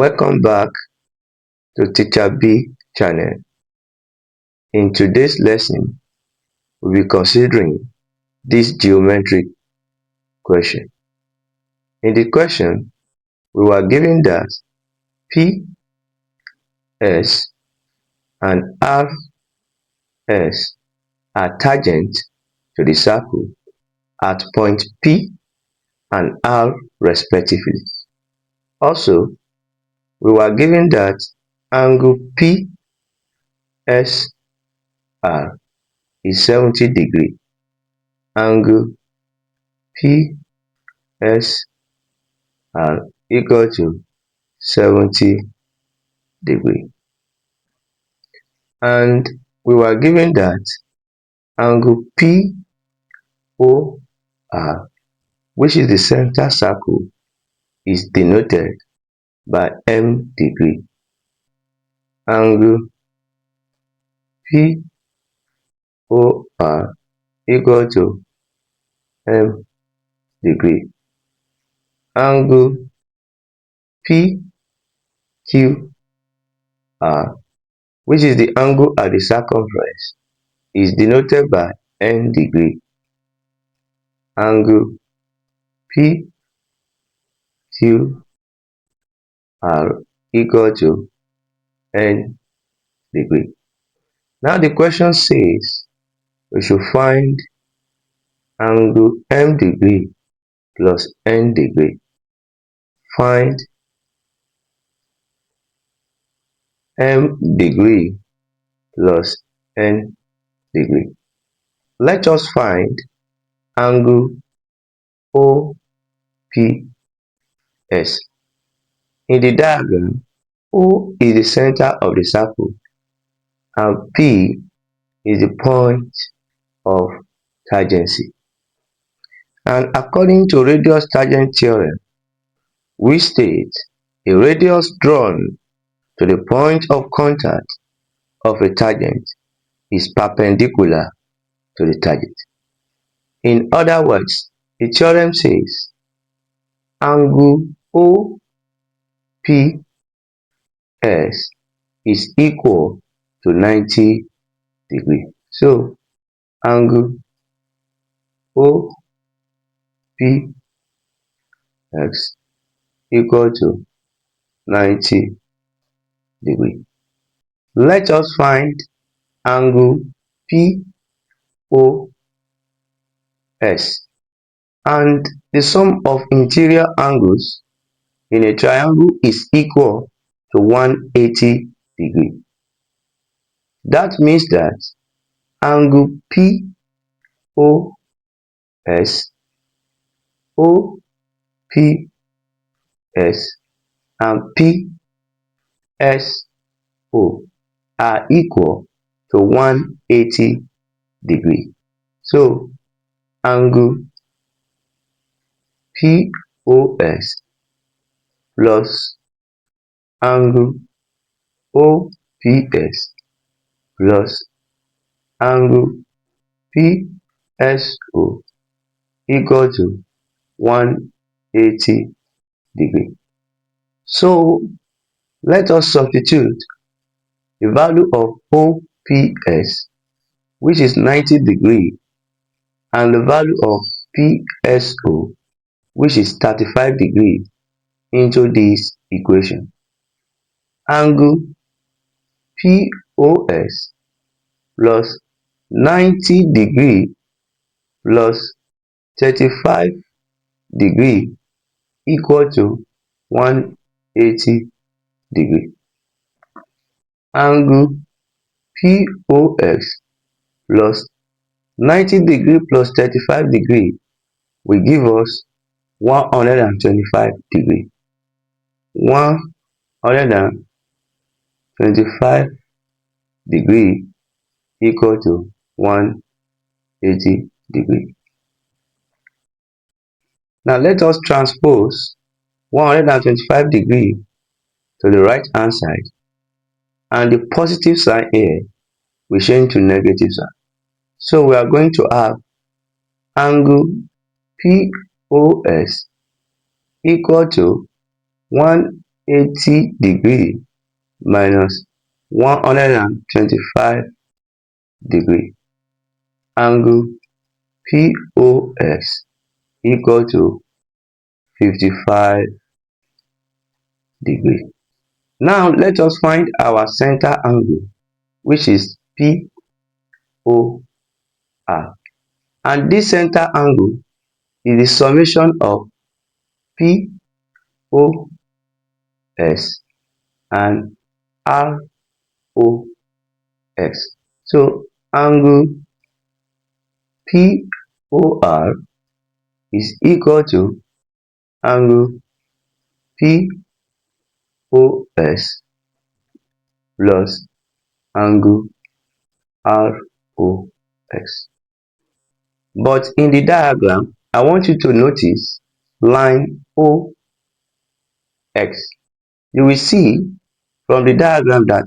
Welcome back to Teacher B channel. In today's lesson, we'll be considering this geometric question. In the question, we were given that P, S, and R, S are tangent to the circle at point P and R respectively. Also, we were given that angle PSR is 70 degrees. Angle PSR equal to 70 degrees. And we were given that angle POR, which is the center circle, is denoted by m degree. Angle POR equal to m degree. Angle PQR, which is the angle at the circumference, is denoted by n degree. Angle PQR equal to n degree. Now the question says we should find angle m degree plus n degree. Find m degree plus n degree. Let us find angle OPS. In the diagram, O is the center of the circle and P is the point of tangency. And according to radius tangent theorem, we state a radius drawn to the point of contact of a tangent is perpendicular to the tangent. In other words, the theorem says angle OPS is equal to 90 degrees. So angle OPS equal to 90 degrees. Let us find angle POS, and the sum of interior angles in a triangle is equal to 180 degrees. That means that angle POS, OPS, and PSO are equal to 180 degrees. So angle POS plus angle OPS plus angle PSO equal to 180 degrees. So let us substitute the value of OPS, which is 90 degrees, and the value of PSO, which is 35 degrees, into this equation. Angle POS plus 90 degrees plus 35 degrees equal to 180 degrees. Angle POS plus 90 degrees plus 35 degrees will give us 125 degrees. 125 degrees equal to 180 degrees. Now let us transpose 125 degrees to the right hand side, and the positive sign here will change to negative sign. So we are going to have angle POS equal to 80 degree minus 125 degree. Angle POS equal to 55 degree. Now let us find our center angle, which is POR. And this center angle is the summation of POS and ROS. So angle POR is equal to angle POS plus angle ROS. But in the diagram, I want you to notice line OX. You will see from the diagram that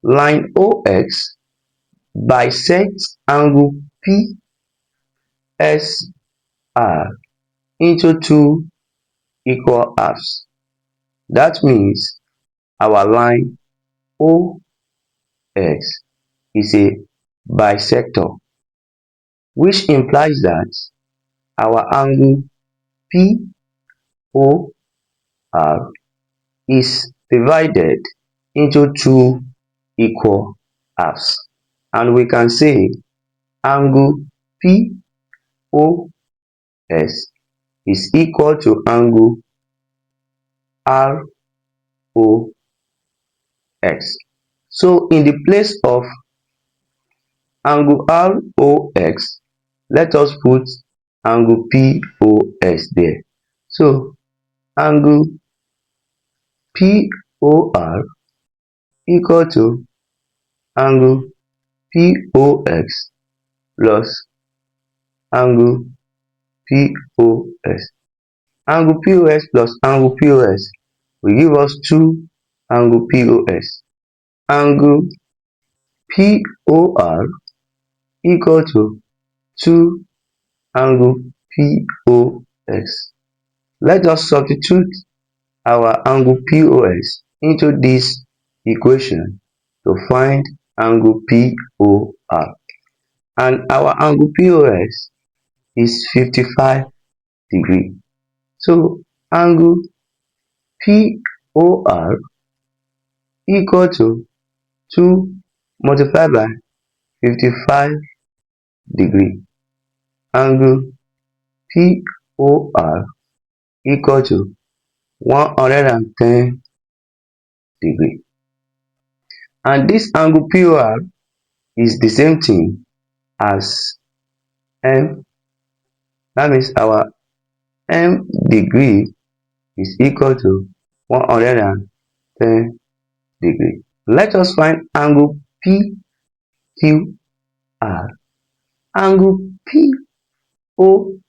line OX bisects angle PSR into two equal halves. That means our line OX is a bisector, which implies that our angle POR is divided into two equal halves. And we can say angle POS is equal to angle ROX. So in the place of angle ROX, let us put angle POS there. So angle POR equal to angle POX plus angle POS. Angle POS plus angle POS will give us 2 angle POS. Angle POR equal to 2 angle POS. Let us substitute our angle POS into this equation to find angle POR. And our angle POS is 55 degree. So angle POR equal to 2 multiplied by 55 degree. Angle POR equal to 110 degree. And this angle POR is the same thing as M. That means our M degree is equal to 110 degree. Let us find angle PQR. Angle POR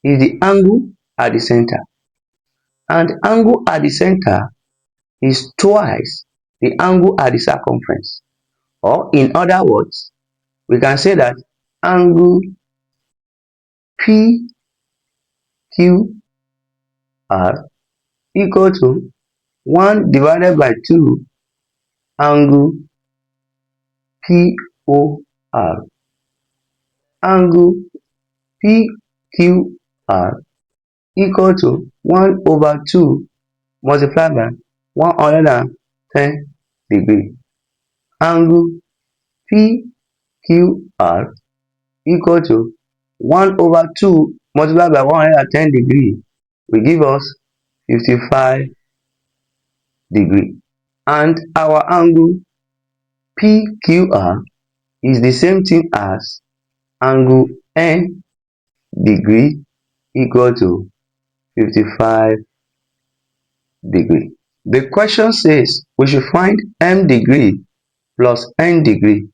is the angle at the center, and angle at the center is twice the angle at the circumference. Or in other words, we can say that angle PQR equal to 1 divided by 2 angle POR. Angle PQR equal to 1 over 2 multiplied by 110 degree. Angle PQR equal to 1 over 2 multiplied by 110 degree will give us 55 degree. And our angle PQR is the same thing as angle N degree equal to 55 degree. The question says we should find M degree plus N degree.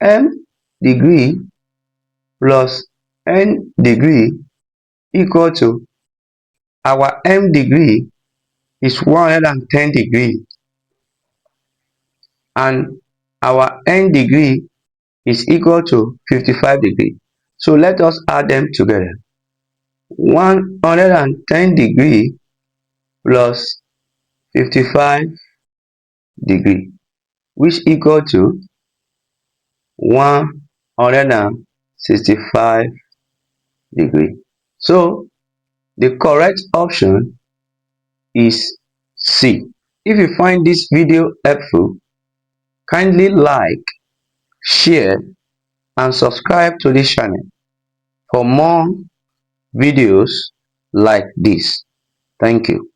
M degree plus N degree equal to our M degree is 110 degree and our N degree is equal to 55 degree. So let us add them together. 110 degree plus 55 degree, which equal to 165 degree. So the correct option is C. If you find this video helpful, kindly like, share and subscribe to this channel for more videos like this. Thank you.